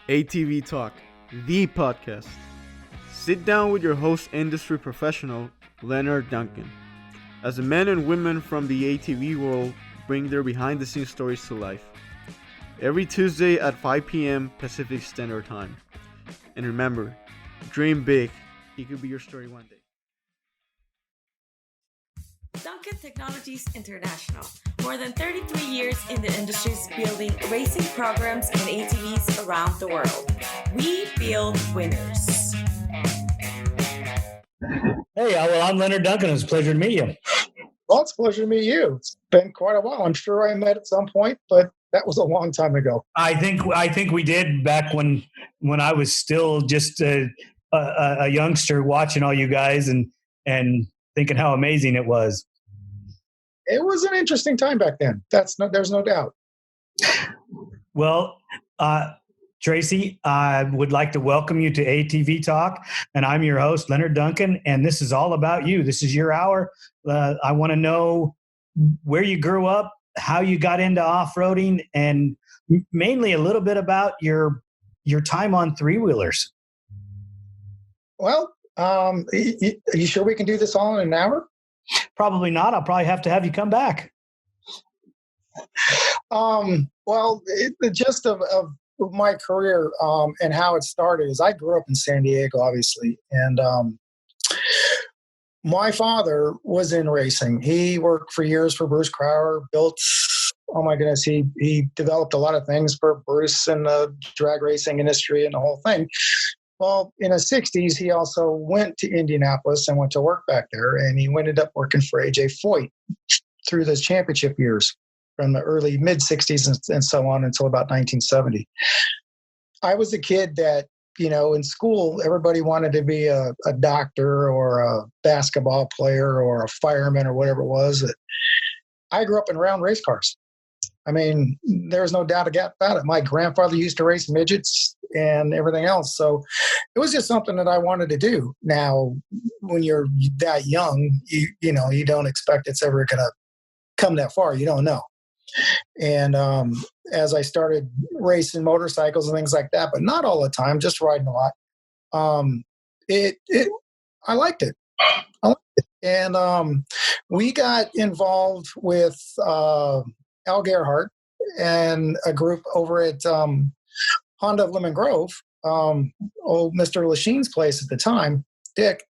ATV Talk, the podcast. Sit down with your host, industry professional, Leonard Duncan, as the men and women from the ATV world bring their behind the scenes stories to life. Every Tuesday at 5 p.m. Pacific Standard Time. And remember, dream big. It could be your story one day. Duncan Technologies International. More than 33 years in the industry building racing programs and ATVs around the world. We build winners. Hey, well, I'm Leonard Duncan. It's a pleasure to meet you. Well, it's a pleasure to meet you. It's been quite a while. I'm sure I met at some point, but that was a long time ago. I think we did back when I was still just a youngster watching all you guys and thinking how amazing it was. It was an interesting time back then. There's no doubt. Well, Tracy, I would like to welcome you to ATV Talk, and I'm your host, Leonard Duncan, and this is all about you. This is your hour. I want to know where you grew up, how you got into off-roading, and mainly a little bit about your time on three-wheelers. Well, are you sure we can do this all in an hour? Probably not. I'll probably have to have you come back. Well, the gist of my career and how it started is I grew up in San Diego, obviously, and my father was in racing. He worked for years for Bruce Crowder, built, oh my goodness, he developed a lot of things for Bruce and the drag racing industry and the whole thing. Well, in the 60s, he also went to Indianapolis and went to work back there, and he ended up working for A.J. Foyt through those championship years from the early mid-60s and so on until about 1970. I was a kid that, in school, everybody wanted to be a doctor or a basketball player or a fireman or whatever it was. I grew up in round race cars. I mean, there's no doubt about it. My grandfather used to race midgets and everything else. So it was just something that I wanted to do. Now, when you're that young, you don't expect it's ever going to come that far. You don't know. And as I started racing motorcycles and things like that, but not all the time, just riding a lot, I liked it. And we got involved with Al Gerhardt and a group over at Honda of Lemon Grove, old Mr. Lachines' place at the time, Dick.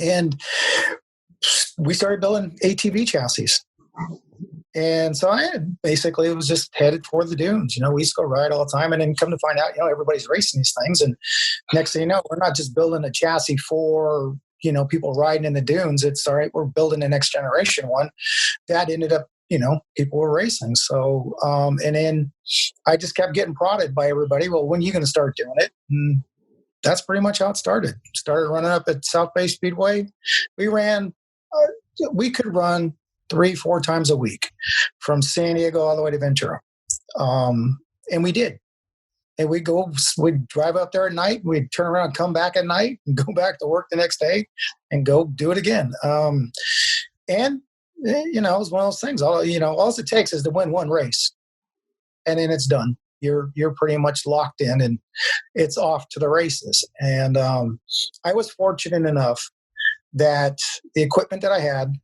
And we started building ATV chassis. And so it was just headed toward the dunes. We used to go ride all the time, and then come to find out, everybody's racing these things. And next thing you know, we're not just building a chassis for, people riding in the dunes. It's all right, we're building the next generation one. That ended up, people were racing. So, and then I just kept getting prodded by everybody. Well, when are you going to start doing it? And that's pretty much how it started. Started running up at South Bay Speedway. We could run 3-4 times a week from San Diego all the way to Ventura. And we did. And we'd drive up there at night, we'd turn around, come back at night, and go back to work the next day and go do it again. And it was one of those things. All it takes is to win one race, and then it's done. You're pretty much locked in, and it's off to the races. And I was fortunate enough that the equipment that I had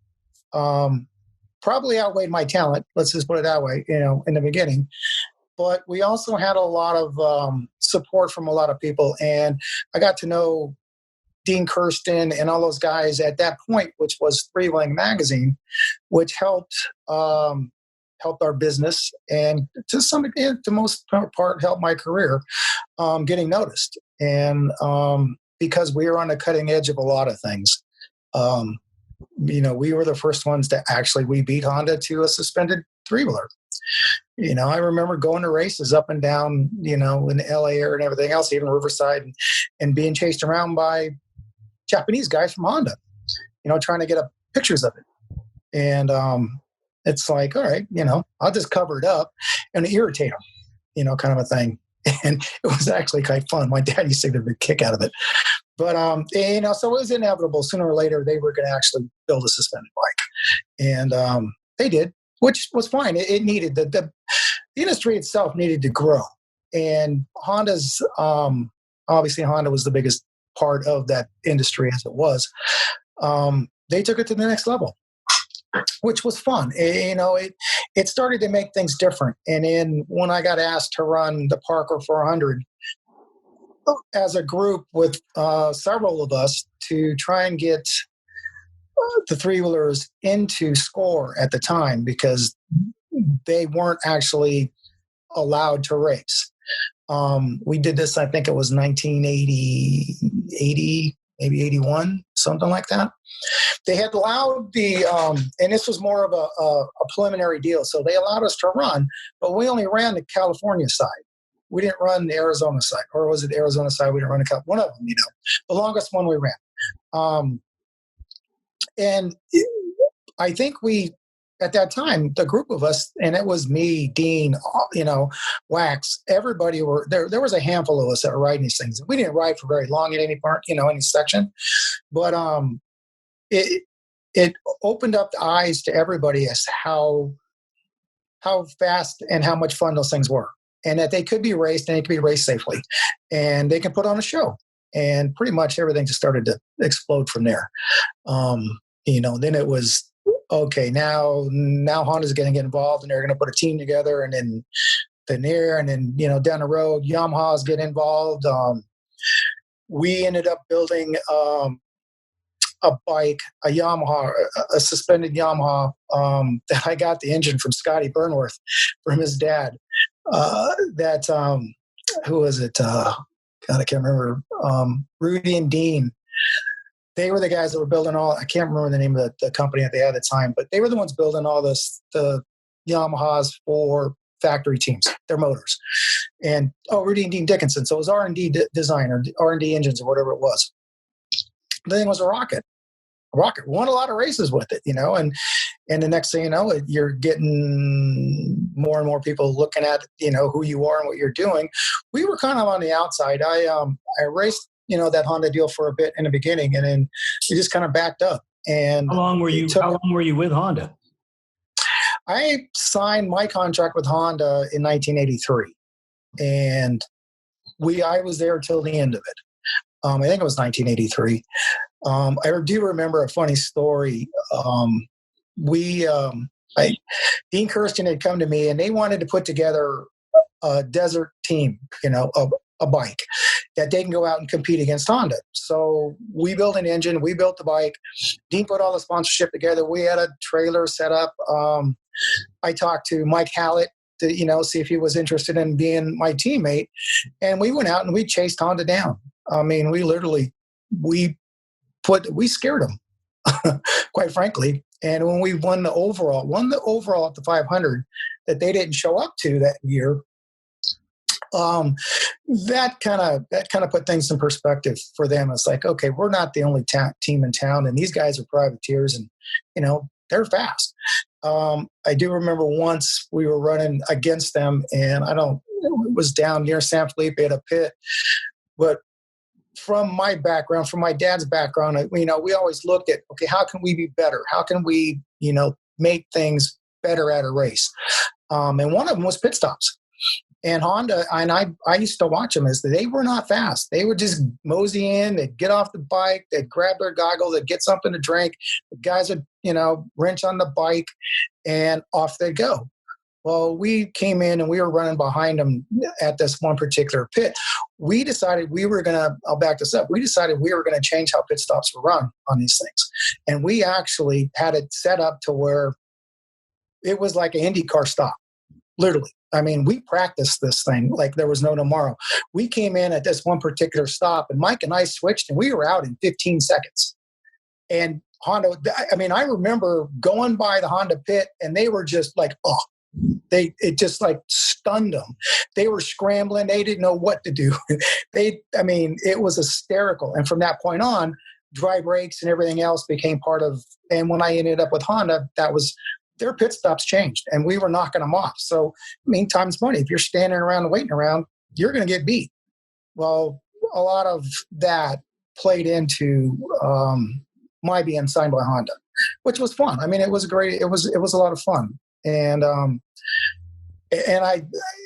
probably outweighed my talent. Let's just put it that way. In the beginning. But we also had a lot of support from a lot of people, and I got to know Dean Kirsten and all those guys at that point, which was Three Wing Magazine, which helped our business, and to most part helped my career getting noticed. And because we were on the cutting edge of a lot of things, we were the first ones to we beat Honda to a suspended three-wheeler. I remember going to races up and down, in the LA area and everything else, even Riverside, and being chased around by Japanese guys from Honda, trying to get up pictures of it. And it's like, all right, I'll just cover it up and irritate them, kind of a thing. And it was actually quite fun. My dad used to get a big kick out of it. But, so it was inevitable. Sooner or later, they were going to actually build a suspended bike. And they did, which was fine. It needed, the industry itself needed to grow. And Honda's, obviously Honda was the biggest part of that industry as it was. They took it to the next level, which was fun. It started to make things different. And then when I got asked to run the Parker 400 as a group with several of us to try and get the three-wheelers into SCORE at the time, because they weren't actually allowed to race. We did this, I think it was 1980, maybe 81, something like that. They had allowed and this was more of a preliminary deal. So they allowed us to run, but we only ran the California side. We didn't run the Arizona side, or was it the Arizona side? We didn't run one of them, the longest one we ran. And I think at that time, the group of us, and it was me, Dean, Wax, everybody were there. There was a handful of us that were riding these things. We didn't ride for very long in any part, any section, but it opened up the eyes to everybody as how fast and how much fun those things were, and that they could be raced and they could be raced safely, and they can put on a show. And pretty much everything just started to explode from there. Then it was, okay, now Honda's going to get involved, and they're going to put a team together, and then down the road, Yamaha's get involved. We ended up building a bike, a Yamaha, a suspended Yamaha, that I got the engine from Scotty Burnworth from his dad. Who was it? God, I can't remember. Rudy and Dean. They were the guys that were building I can't remember the name of the company that they had at the time, but they were the ones building all the Yamahas for factory teams, their motors. And, Rudy and Dean Dickinson. So it was R&D design, or R&D engines, or whatever it was. The thing was a rocket. Won a lot of races with it, and the next thing you know, you're getting more and more people looking at, who you are and what you're doing. We were kind of on the outside. I raced, that Honda deal for a bit in the beginning, and then we just kind of backed up. And how long were you with Honda? I signed my contract with Honda in 1983, and I was there till the end of it. I think it was 1983. I do remember a funny story. Dean Kirsten had come to me, and they wanted to put together a desert team, a bike that they can go out and compete against Honda. So we built an engine, we built the bike. Dean put all the sponsorship together. We had a trailer set up. I talked to Mike Hallett to, see if he was interested in being my teammate. And we went out and we chased Honda down. I mean, we scared them, quite frankly. And when we won the overall at the 500 that they didn't show up to that year, that kind of put things in perspective for them. It's like, okay, we're not the only team in town, and these guys are privateers, and they're fast. I do remember once we were running against them, and it was down near San Felipe at a pit, but from my background, from my dad's background, we always looked at, okay, how can we be better? How can we, make things better at a race? And one of them was pit stops. And Honda, and I used to watch them as they were not fast. They would just mosey in, they'd get off the bike, they'd grab their goggles, they'd get something to drink. The guys would, wrench on the bike, and off they'd go. Well, we came in and we were running behind them at this one particular pit. We decided I'll back this up. We decided we were going to change how pit stops were run on these things. And we actually had it set up to where it was like an IndyCar stop, literally. I mean, we practiced this thing like there was no tomorrow. We came in at this one particular stop, and Mike and I switched, and we were out in 15 seconds. And Honda, I remember going by the Honda pit, and they were just like, it just like stunned them. They were scrambling. They didn't know what to do. It was hysterical. And from that point on, dry brakes and everything else became part of, and when I ended up with Honda, their pit stops changed, and we were knocking them off. So, time's money. If you're standing around and waiting around, you're going to get beat. Well, a lot of that played into my being signed by Honda, which was fun. It was great. It was a lot of fun. And I,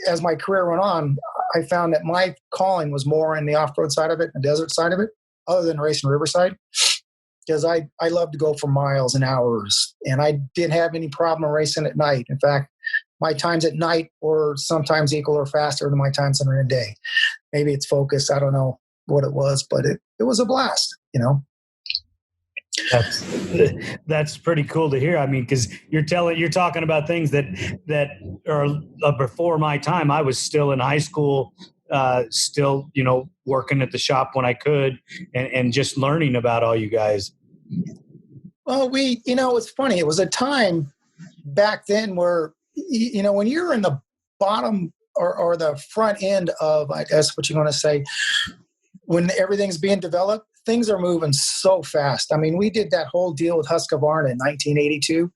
as my career went on, I found that my calling was more in the off-road side of it, the desert side of it, other than racing Riverside, because I love to go for miles and hours, and I didn't have any problem racing at night. In fact, my times at night were sometimes equal or faster than my times during the day. Maybe it's focus. I don't know what it was, but it was a blast, you know. That's pretty cool to hear. I mean, because you're talking about things that are before my time. I was still in high school, still, working at the shop when I could, and just learning about all you guys. Well, it's funny. It was a time back then where, when you're in the bottom or the front end of, I guess what you want to say, when everything's being developed, things are moving so fast. I mean, we did that whole deal with Husqvarna in 1982.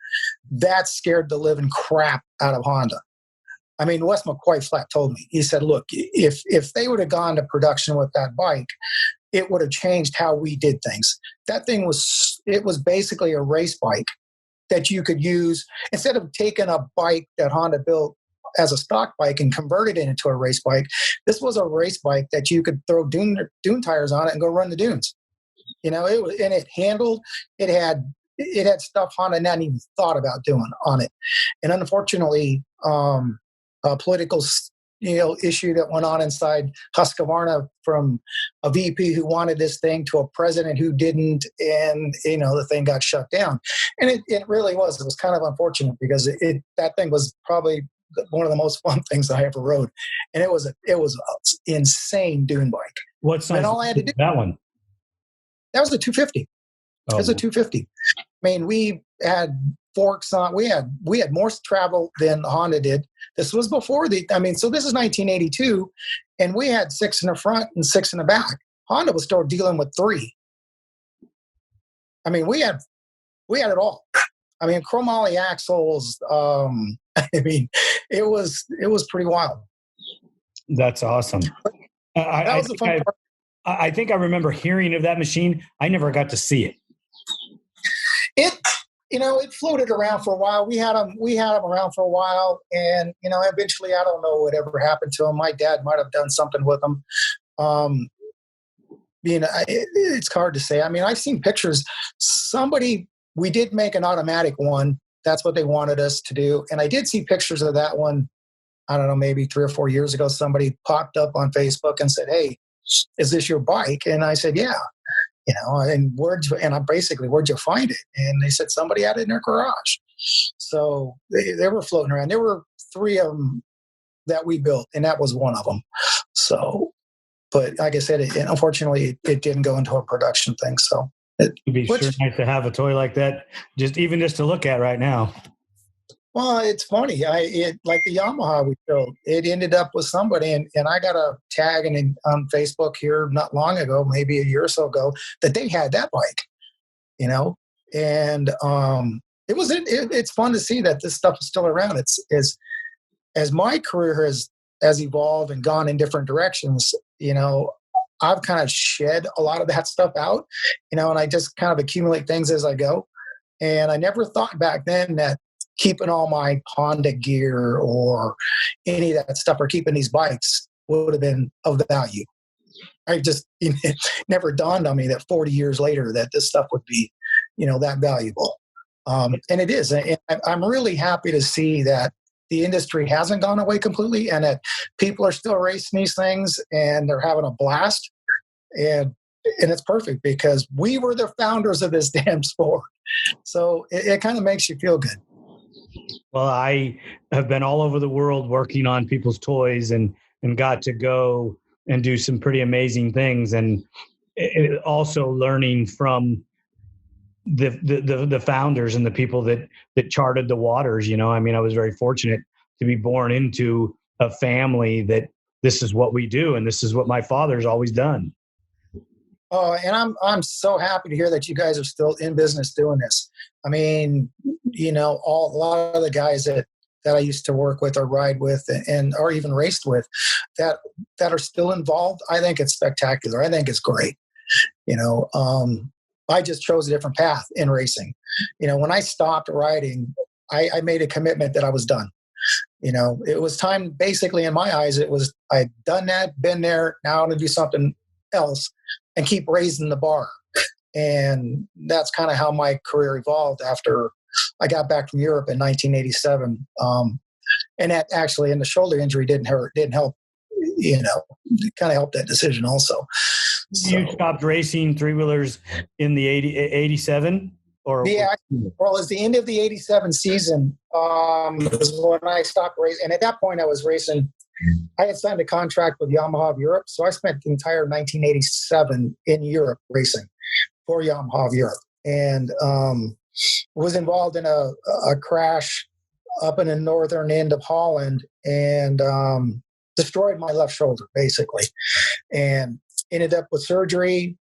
That scared the living crap out of Honda. I mean, Wes McCoy flat told me, he said, look, if they would have gone to production with that bike, it would have changed how we did things. That thing was basically a race bike that you could use instead of taking a bike that Honda built as a stock bike and converted it into a race bike. This was a race bike that you could throw dune tires on it and go run the dunes. It handled. It had stuff Honda hadn't even thought about doing on it. And unfortunately, a political issue that went on inside Husqvarna from a VP who wanted this thing to a president who didn't, and the thing got shut down. And it really was. It was kind of unfortunate because that thing was probably one of the most fun things I ever rode, and it was an insane dune bike. What size? And all I had to do that one. That was a 250. Oh. It was a 250. I mean, we had forks on. We had more travel than Honda did. This was before so this is 1982, and we had 6 in the front and 6 in the back. Honda was still dealing with 3. I mean, we had it all. I mean, chromoly axles. It was pretty wild. That's awesome. That was the fun part. I think I remember hearing of that machine. I never got to see it. It floated around for a while. We had them around for a while, and eventually, I don't know whatever happened to them. My dad might have done something with them. It's hard to say. I mean, I've seen pictures. We did make an automatic one. That's what they wanted us to do, and I did see pictures of that one. I don't know, maybe 3 or 4 years ago. Somebody popped up on Facebook and said, "Hey, is this your bike?" And I said, "Yeah." And where'd you find it? And they said somebody had it in their garage. So they were floating around. There were 3 of them that we built, and that was one of them. So, but like I said, unfortunately, it didn't go into a production thing. So it'd be sure nice to have a toy like that, just to look at right now. Well, it's funny. Like the Yamaha we built, it ended up with somebody, and I got a tag on Facebook here not long ago, maybe a year or so ago, that they had that bike, and it's fun to see that this stuff is still around. It's as my career has evolved and gone in different directions, I've kind of shed a lot of that stuff out, and I just kind of accumulate things as I go. And I never thought back then that keeping all my Honda gear or any of that stuff or keeping these bikes would have been of value. It never dawned on me that 40 years later that this stuff would be, that valuable. And it is. And I'm really happy to see that the industry hasn't gone away completely and that people are still racing these things and they're having a blast. And it's perfect because we were the founders of this damn sport. So it kind of makes you feel good. Well, I have been all over the world working on people's toys and got to go and do some pretty amazing things, and also learning from the founders and the people that charted the waters. I was very fortunate to be born into a family that this is what we do, and this is what my father's always done. Oh, and I'm so happy to hear that you guys are still in business doing this. I mean, a lot of the guys that I used to work with or ride with or even raced with that are still involved, I think it's spectacular. I think it's great. I just chose a different path in racing. When I stopped riding, I made a commitment that I was done. It was time, basically, in my eyes, I'd done that, been there, now I'm going to do something else and keep raising the bar. And that's kind of how my career evolved after I got back from Europe in 1987. And that actually, and the shoulder injury didn't help, it kind of helped that decision also. So, you stopped racing three-wheelers in the 87? Or well, it's the end of the 87 season was when I stopped racing. And at that point, I was racing. I had signed a contract with Yamaha of Europe. So I spent the entire 1987 in Europe racing for Yamaha of Europe. And was involved in a crash up in the northern end of Holland and destroyed my left shoulder, basically. And ended up with surgery.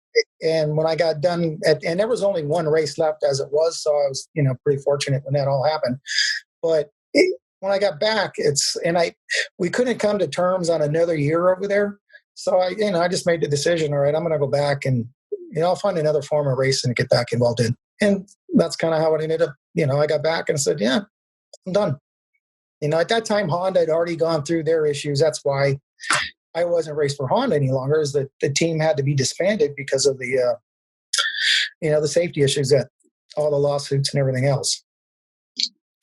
And when I got done, and there was only one race left as it was, so I was, pretty fortunate when that all happened. But when I got back, we couldn't come to terms on another year over there. So I just made the decision. All right, I'm going to go back and I'll find another form of racing to get back involved in. And that's kind of how it ended up. I got back and said, yeah, I'm done. At that time, Honda had already gone through their issues. That's why I wasn't raced for Honda any longer, is that the team had to be disbanded because of the, the safety issues, that all the lawsuits and everything else,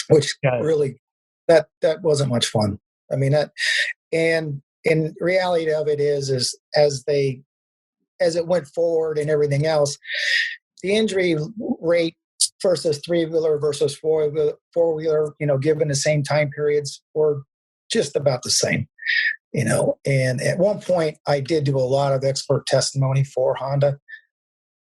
which really, that wasn't much fun. I mean, and in reality of it is as it went forward and everything else, the injury rate versus three-wheeler versus four-wheeler, given the same time periods, were just about the same. And at one point I did do a lot of expert testimony for Honda,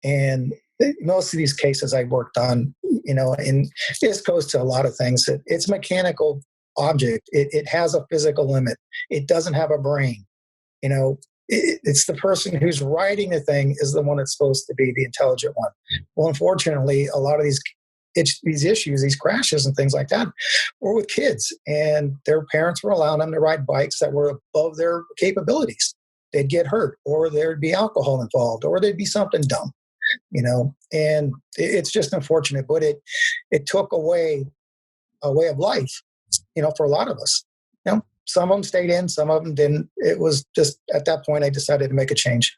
and most of these cases I worked on, and this goes to a lot of things. It's a mechanical object. It has a physical limit. It doesn't have a brain. It's the person who's riding the thing is the one that's supposed to be the intelligent one. Well, unfortunately, a lot of these issues, these crashes and things like that, were with kids, and their parents were allowing them to ride bikes that were above their capabilities. They'd get hurt, or there'd be alcohol involved, or there'd be something dumb, and it's just unfortunate, but it took away a way of life, for a lot of us. Some of them stayed in, some of them didn't. It was just, at that point, I decided to make a change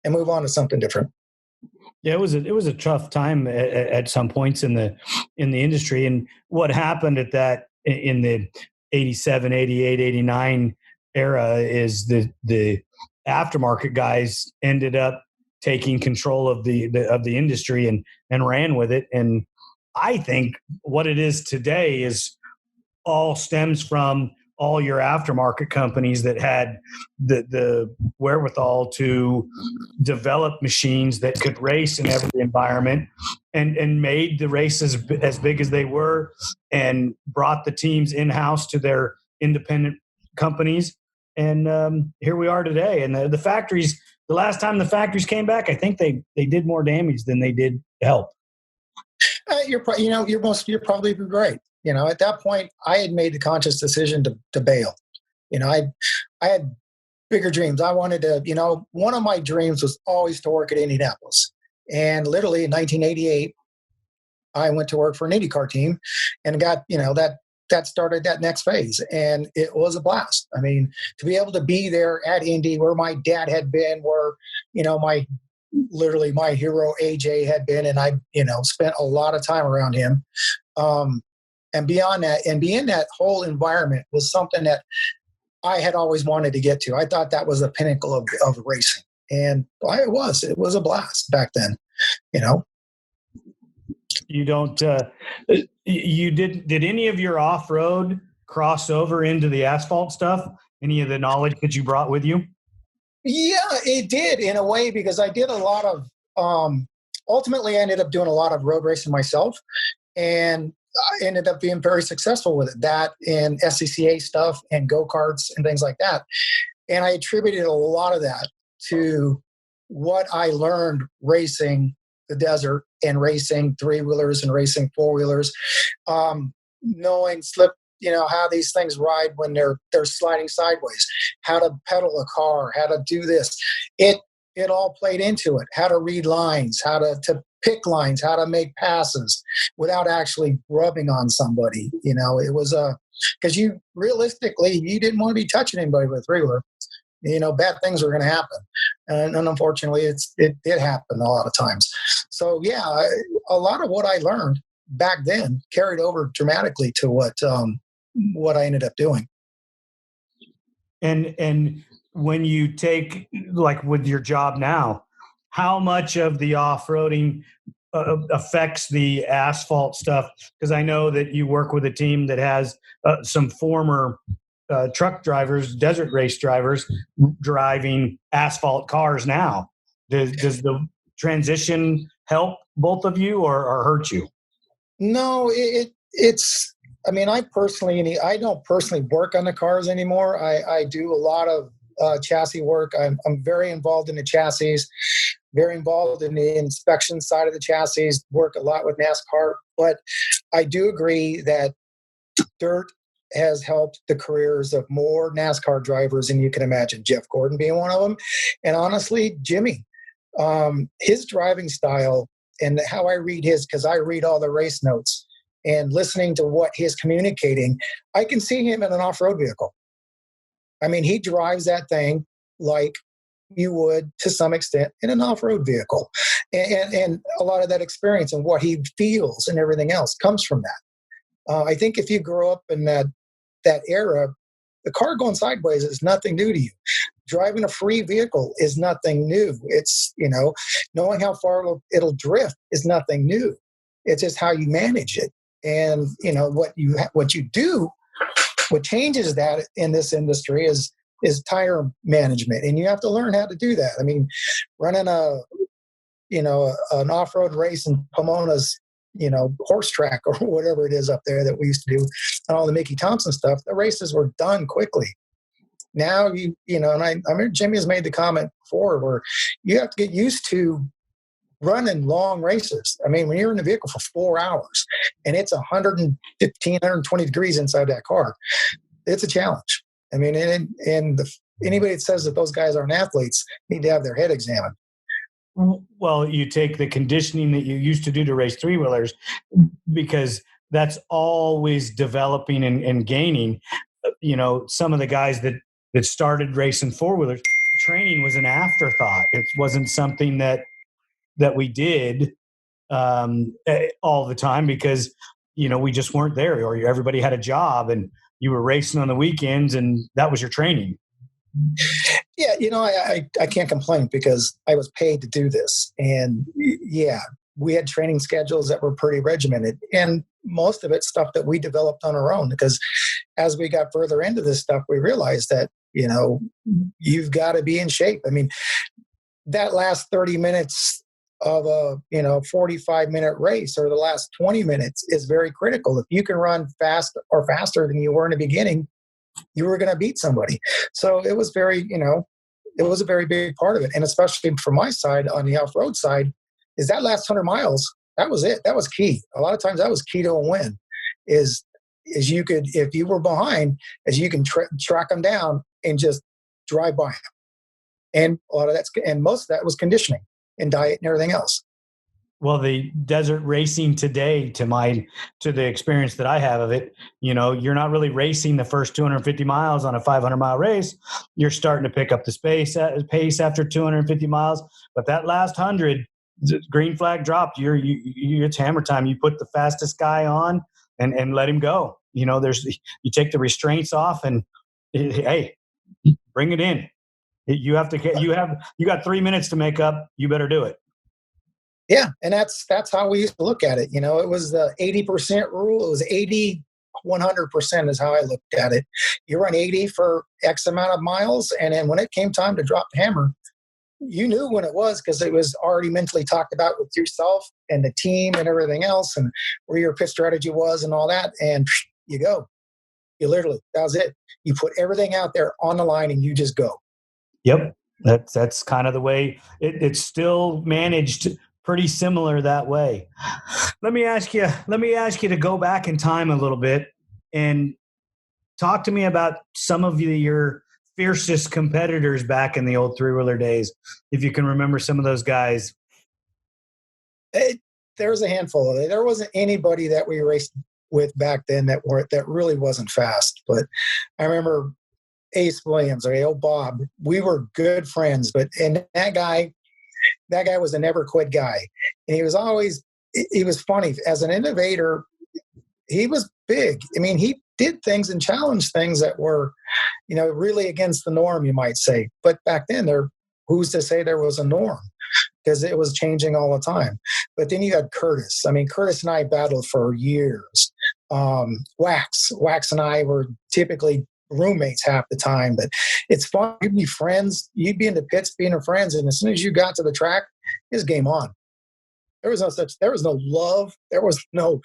and move on to something different. Yeah, it was a tough time at some points in the industry. And what happened in the 87, 88, 89 era is the aftermarket guys ended up taking control of the industry and ran with it. And I think what it is today is all stems from all your aftermarket companies that had the wherewithal to develop machines that could race in every environment and made the races as big as they were and brought the teams in-house to their independent companies. And here we are today. And the factories, the last time the factories came back, I think they did more damage than they did help. You're probably right. At that point, I had made the conscious decision to bail. I had bigger dreams. I wanted to, one of my dreams was always to work at Indianapolis. And literally in 1988, I went to work for an IndyCar team and got, that started that next phase. And it was a blast. I mean, to be able to be there at Indy where my dad had been, where, my hero AJ had been, and I, spent a lot of time around him. And beyond that, and being in that whole environment was something that I had always wanted to get to. I thought that was the pinnacle of racing. And it was a blast back then, You don't, did any of your off-road cross over into the asphalt stuff? Any of the knowledge that you brought with you? Yeah, it did in a way, because I did a lot of, ultimately I ended up doing a lot of road racing myself, and I ended up being very successful with it, that and SCCA stuff and go-karts and things like that. And I attributed a lot of that to what I learned racing the desert and racing three-wheelers and racing four-wheelers, knowing how these things ride when they're sliding sideways, how to pedal a car, how to do this. It all played into it, how to read lines, how to pick lines, how to make passes without actually rubbing on somebody. It was because you realistically, you didn't want to be touching anybody with a three-wheeler. Bad things were going to happen. And unfortunately, it did happen a lot of times. So yeah, a lot of what I learned back then carried over dramatically to what I ended up doing. And when you take, like with your job now, how much of the off-roading affects the asphalt stuff? Because I know that you work with a team that has some former truck drivers, desert race drivers, driving asphalt cars now. Does the transition help both of you or hurt you? No, it's. I mean, I don't personally work on the cars anymore. I do a lot of chassis work. I'm very involved in the chassis, very involved in the inspection side of the chassis, work a lot with NASCAR. But I do agree that dirt has helped the careers of more NASCAR drivers than you can imagine, Jeff Gordon being one of them. And honestly, Jimmy, his driving style and how I read his, because I read all the race notes, and listening to what he's communicating, I can see him in an off-road vehicle. I mean, he drives that thing like you would, to some extent, in an off-road vehicle. And a lot of that experience and what he feels and everything else comes from that. I think if you grow up in that era, the car going sideways is nothing new to you. Driving a free vehicle is nothing new. It's, knowing how far it'll drift is nothing new. It's just how you manage it. And what you do, what changes that in this industry is tire management, and you have to learn how to do that. I mean, running an off-road race in Pomona's horse track or whatever it is up there that we used to do, and all the Mickey Thompson stuff, the races were done quickly. Now and I mean, Jimmy has made the comment before where you have to get used to running long races. I mean, when you're in the vehicle for 4 hours and it's 115, 120 degrees inside that car, it's a challenge. I mean, anybody that says that those guys aren't athletes need to have their head examined. Well, you take the conditioning that you used to do to race three-wheelers, because that's always developing and gaining. Some of the guys that started racing four-wheelers, training was an afterthought. It wasn't something that we did all the time because, we just weren't there, or everybody had a job and you were racing on the weekends and that was your training. Yeah. I can't complain because I was paid to do this. And yeah, we had training schedules that were pretty regimented, and most of it stuff that we developed on our own, because as we got further into this stuff, we realized that, you've got to be in shape. I mean, that last 30 minutes of a 45-minute race, or the last 20 minutes, is very critical. If you can run fast or faster than you were in the beginning, you were going to beat somebody. So it was it was a very big part of it. And especially from my side, on the off-road side, is that last 100 miles, that was it. That was key. A lot of times that was key to a win, is you could, if you were behind, you can track them down and just drive by them. And a lot of and most of that was conditioning and diet and everything else. Well, the desert racing today, to the experience that I have of it, you're not really racing the first 250 miles on a 500-mile race. You're starting to pick up the pace after 250 miles. But that last 100, green flag dropped. It's hammer time. You put the fastest guy on and let him go. You take the restraints off and, hey, bring it in. You got 3 minutes to make up. You better do it. Yeah, and that's how we used to look at it. It was the 80% rule. It was 80, 100% is how I looked at it. You run 80 for X amount of miles, and then when it came time to drop the hammer, you knew when it was, because it was already mentally talked about with yourself and the team and everything else, and where your pit strategy was and all that, and you go. You literally, that was it. You put everything out there on the line and you just go. Yep, that's kind of the way it's still managed. Pretty similar that way. Let me ask you to go back in time a little bit and talk to me about some of your fiercest competitors back in the old three-wheeler days, if you can remember some of those guys. There was a handful of it. There wasn't anybody that we raced with back then that really wasn't fast. But I remember Ace Williams or old Bob. We were good friends, and that guy was a never quit guy, and he was funny as an innovator. He was big. I mean, he did things and challenged things that were, really against the norm, you might say. But back then, who's to say there was a norm? Because it was changing all the time. But then you had Curtis. I mean, Curtis and I battled for years. Wax and I were typically roommates half the time. But it's fun. You'd be friends. You'd be in the pits being friends. And as soon as you got to the track, it was game on. There was no love. There was no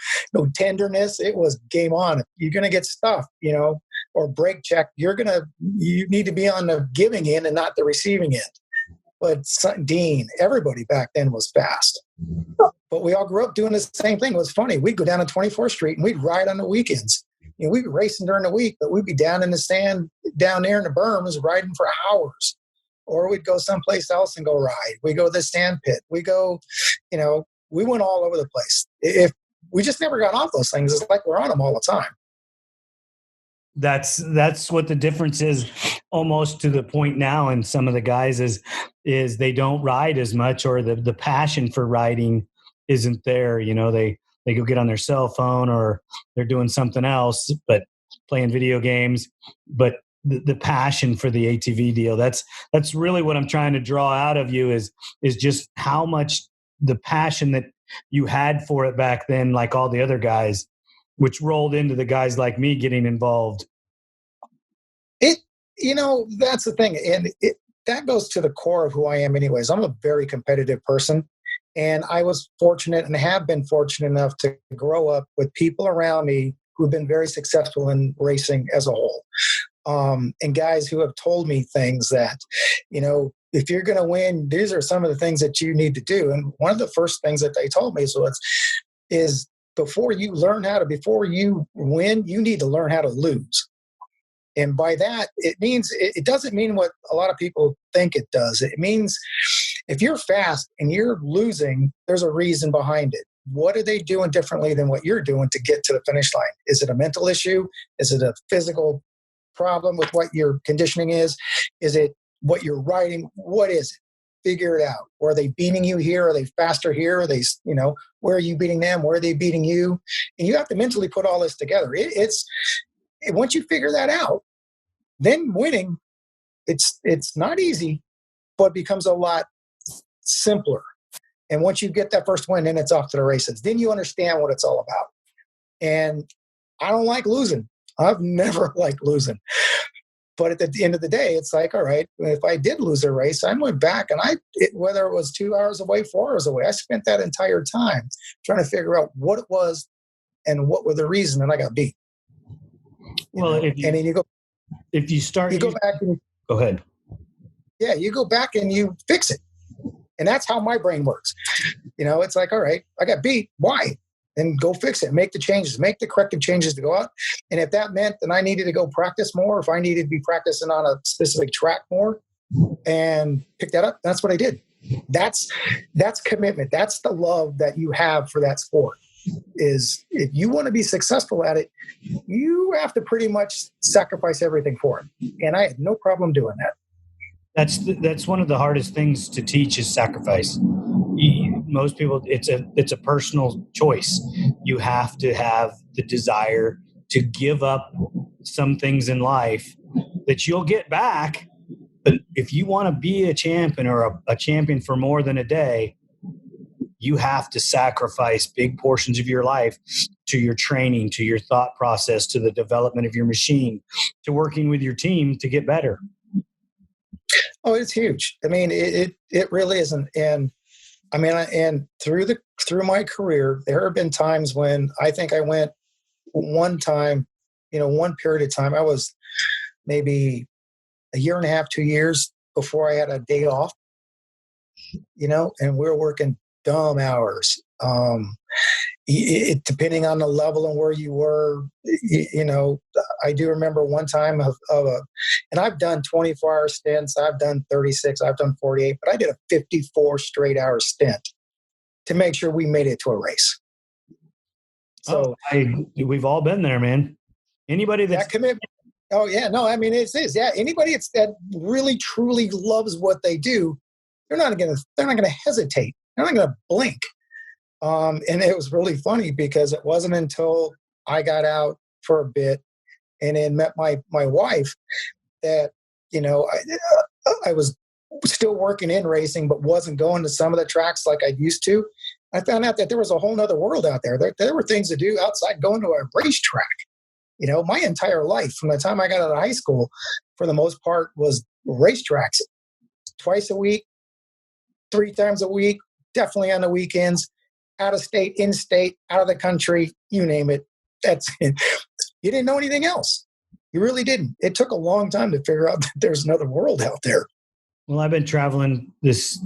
tenderness. It was game on. If you're going to get stuff, or brake check, you need to be on the giving end and not the receiving end. But Dean, everybody back then was fast. But we all grew up doing the same thing. It was funny. We'd go down to 24th Street and we'd ride on the weekends. We'd be racing during the week, but we'd be down in the stand, down there in the berms, riding for hours. Or we'd go someplace else and go ride. We go to the sand pit. We go, we went all over the place. If we just never got off those things, it's like we're on them all the time. That's what the difference is, almost to the point now. And some of the guys is they don't ride as much, or the passion for riding isn't there. They go get on their cell phone, or they're doing something else, but playing video games. But the passion for the ATV deal, that's really what I'm trying to draw out of you is just how much the passion that you had for it back then, like all the other guys, which rolled into the guys like me getting involved. That's the thing. And that goes to the core of who I am anyways. I'm a very competitive person, and I was fortunate and have been fortunate enough to grow up with people around me who've been very successful in racing as a whole. And guys who have told me things that, if you're going to win, these are some of the things that you need to do. And one of the first things that they told me is before you win, you need to learn how to lose. And by that, it means, it doesn't mean what a lot of people think it does. It means if you're fast and you're losing, there's a reason behind it. What are they doing differently than what you're doing to get to the finish line? Is it a mental issue? Is it a physical problem with what your conditioning is? Is it what you're riding? What is it? Figure it out. Or are they beating you here? Are they faster here? Are they, where are you beating them? Where are they beating you? And you have to mentally put all this together. Once you figure that out, then winning, it's not easy, but becomes a lot simpler. And once you get that first win, then it's off to the races. Then you understand what it's all about. And I don't like losing. I've never liked losing. But at the end of the day, it's like, all right, if I did lose a race, I went back and whether it was 2 hours away, 4 hours away, I spent that entire time trying to figure out what it was and what were the reason, and I got beat. Well, go back and go ahead. Yeah, you go back and you fix it. And that's how my brain works. It's like, all right, I got beat. Why? And go fix it. Make the changes. Make the corrective changes to go out. And if that meant that I needed to go practice more, if I needed to be practicing on a specific track more and pick that up, that's what I did. That's commitment. That's the love that you have for that sport. Is if you want to be successful at it, you have to pretty much sacrifice everything for it. And I had no problem doing that. That's one of the hardest things to teach is sacrifice. Most people, it's a personal choice. You have to have the desire to give up some things in life that you'll get back. But if you want to be a champion or a champion for more than a day, you have to sacrifice big portions of your life to your training, to your thought process, to the development of your machine, to working with your team to get better. Oh, it's huge. I mean, it really isn't. And I mean, and through my career, there have been times when I think I went one time, one period of time, I was maybe a year and a half, 2 years before I had a day off, and we were working dumb hours. Depending on the level and where you were, I do remember one time and I've done 24-hour stints, I've done 36, I've done 48, but I did a 54 straight hour stint to make sure we made it to a race. So we've all been there, man. Anybody that commitment. Oh yeah, no, I mean it is. Yeah, anybody that really truly loves what they do, they're not gonna hesitate. They're not gonna blink. And it was really funny because it wasn't until I got out for a bit and then met my wife that, you know, I was still working in racing, but wasn't going to some of the tracks like I used to. I found out that there was a whole nother world out there. There were things to do outside going to a racetrack. You know, my entire life from the time I got out of high school, for the most part, was racetracks. Twice a week, 3 times a week, definitely on the weekends, out of state, in state, out of the country, you name it. That's it. You didn't know anything else. You really didn't. It took a long time to figure out that there's another world out there. Well, I've been traveling this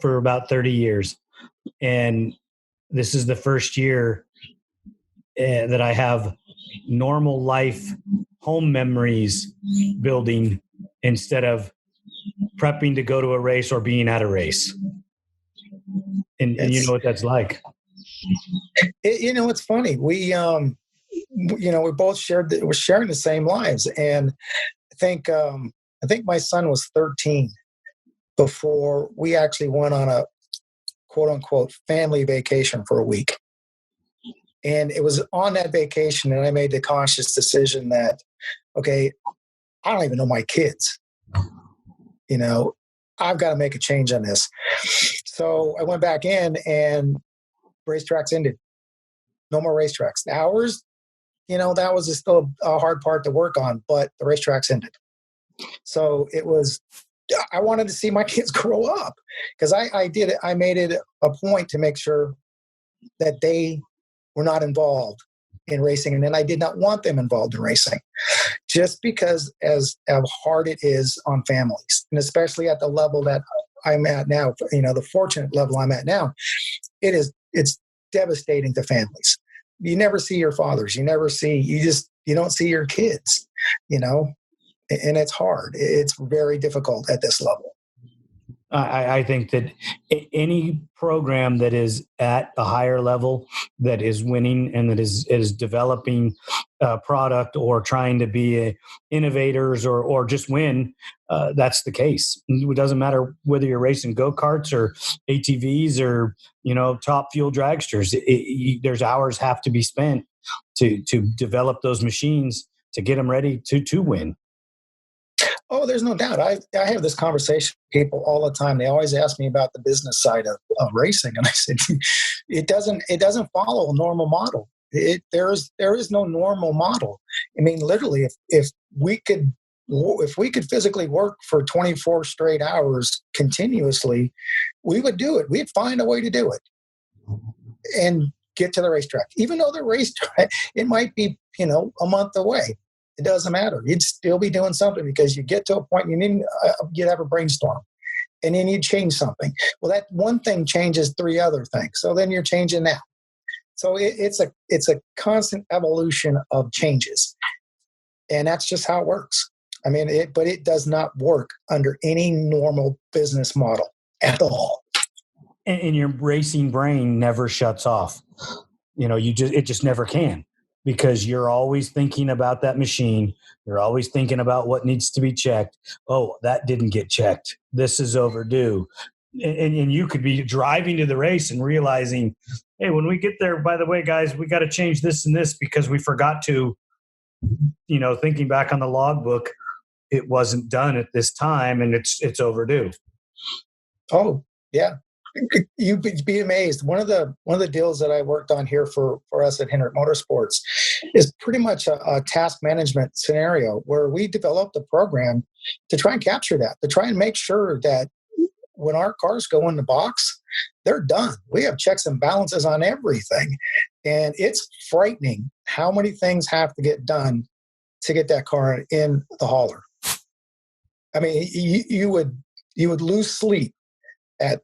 for about 30 years, and this is the first year that I have normal life home memories building instead of prepping to go to a race or being at a race. And you know what that's like. You know, it's funny. We both we're sharing the same lives. And I think my son was 13 before we actually went on a quote unquote family vacation for a week. And it was on that vacation that I made the conscious decision that, okay, I don't even know my kids. You know, I've got to make a change on this. So I went back in and racetracks ended. No more racetracks. The hours, you know, that was still a hard part to work on, but the racetracks ended. So I wanted to see my kids grow up because I made it a point to make sure that they were not involved in racing. And then I did not want them involved in racing just because as hard it is on families, and especially at the level that I'm at now, you know, the fortunate level I'm at now, it's devastating to families. You never see your fathers. You don't see your kids, you know, and it's hard. It's very difficult at this level. I think that any program that is at a higher level, that is winning and that is developing a product or trying to be innovators or just win, that's the case. It doesn't matter whether you're racing go-karts or ATVs or, you know, top fuel dragsters. There's hours have to be spent to develop those machines to get them ready to win. Oh, there's no doubt. I have this conversation with people all the time. They always ask me about the business side of racing, and I said it doesn't follow a normal model. There is no normal model. I mean, literally, if we could physically work for 24 straight hours continuously, we would do it. We'd find a way to do it and get to the racetrack. Even though the racetrack, it might be, you know, a month away. It doesn't matter. You'd still be doing something because you get to a point you'd have a brainstorm and then you change something. Well, that one thing changes 3 other things. So then you're changing that. So it's a constant evolution of changes. And that's just how it works. I mean, but it does not work under any normal business model at all. And your racing brain never shuts off. You know, it just never can. Because you're always thinking about that machine. You're always thinking about what needs to be checked. Oh, that didn't get checked. This is overdue. And you could be driving to the race and realizing, hey, when we get there, by the way, guys, we got to change this and this because we forgot to, you know, thinking back on the logbook, it wasn't done at this time and it's overdue. Oh, yeah. You'd be amazed. One of the deals that I worked on here for us at Hendrick Motorsports is pretty much a task management scenario where we developed a program to try and capture that, to try and make sure that when our cars go in the box, they're done. We have checks and balances on everything. And it's frightening how many things have to get done to get that car in the hauler. I mean, you would lose sleep at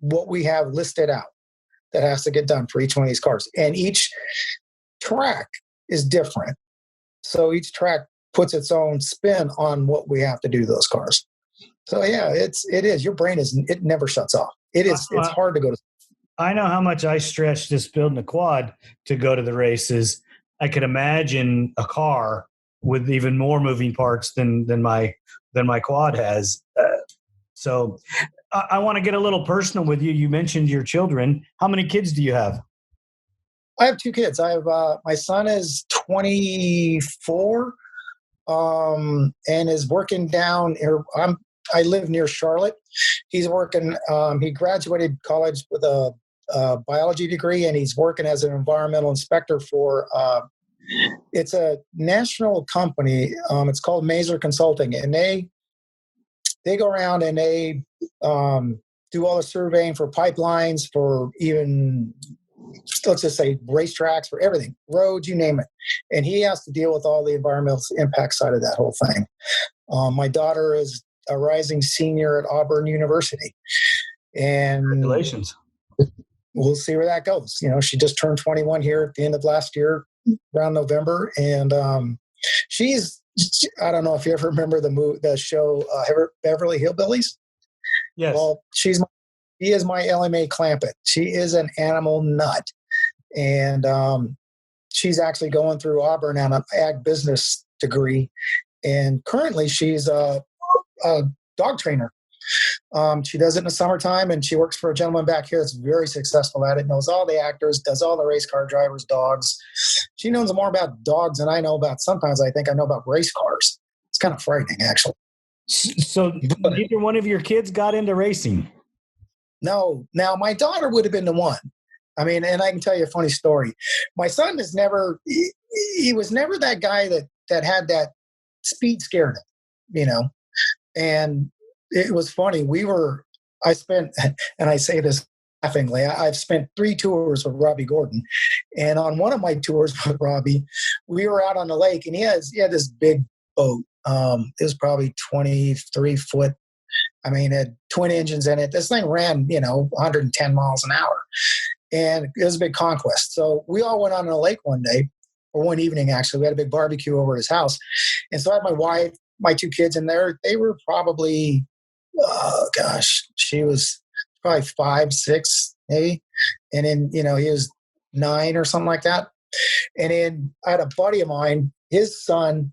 what we have listed out that has to get done for each one of these cars. And each track is different. So each track puts its own spin on what we have to do to those cars. So yeah, it is. Your brain it never shuts off. It's hard to go to sleep. I know how much I stretched just building a quad to go to the races. I could imagine a car with even more moving parts than my quad has. So I want to get a little personal with you. You mentioned your children. How many kids do you have? I have two kids. I have my son is 24 and is working down here. I live near Charlotte. He's working. He graduated college with a biology degree, and he's working as an environmental inspector for. It's a national company. It's called Maser Consulting, and they go around and they do all the surveying for pipelines, for even, let's just say, racetracks, for everything, roads, you name it. And he has to deal with all the environmental impact side of that whole thing. My daughter is a rising senior at Auburn University. And congratulations. We'll see where that goes. You know, she just turned 21 here at the end of last year, around November. And she's, I don't know if you ever remember the show Beverly Hillbillies. Yes. Well, she is my LMA Clampett. She is an animal nut. And she's actually going through Auburn on an ag business degree. And currently she's a dog trainer. She does it in the summertime, and she works for a gentleman back here that's very successful at it, knows all the actors, does all the race car drivers' dogs. She knows more about dogs than I know about. Sometimes I think I know about race cars. It's kind of frightening, actually. So neither one of your kids got into racing? No. Now, my daughter would have been the one. I mean, and I can tell you a funny story. My son is never, he was never that guy that had that speed scared him, you know. And it was funny. I spent, and I say this laughingly, I've spent 3 tours with Robbie Gordon. And on one of my tours with Robbie, we were out on the lake, and he had this big boat. It was probably 23 foot. I mean, it had twin engines in it. This thing ran, 110 miles an hour. And it was a big conquest. So we all went on the lake one day, or one evening, actually. We had a big barbecue over at his house. And so I had my wife, my 2 kids in there. They were probably, she was probably 5, 6, maybe. And then, he was 9 or something like that. And then I had a buddy of mine, his son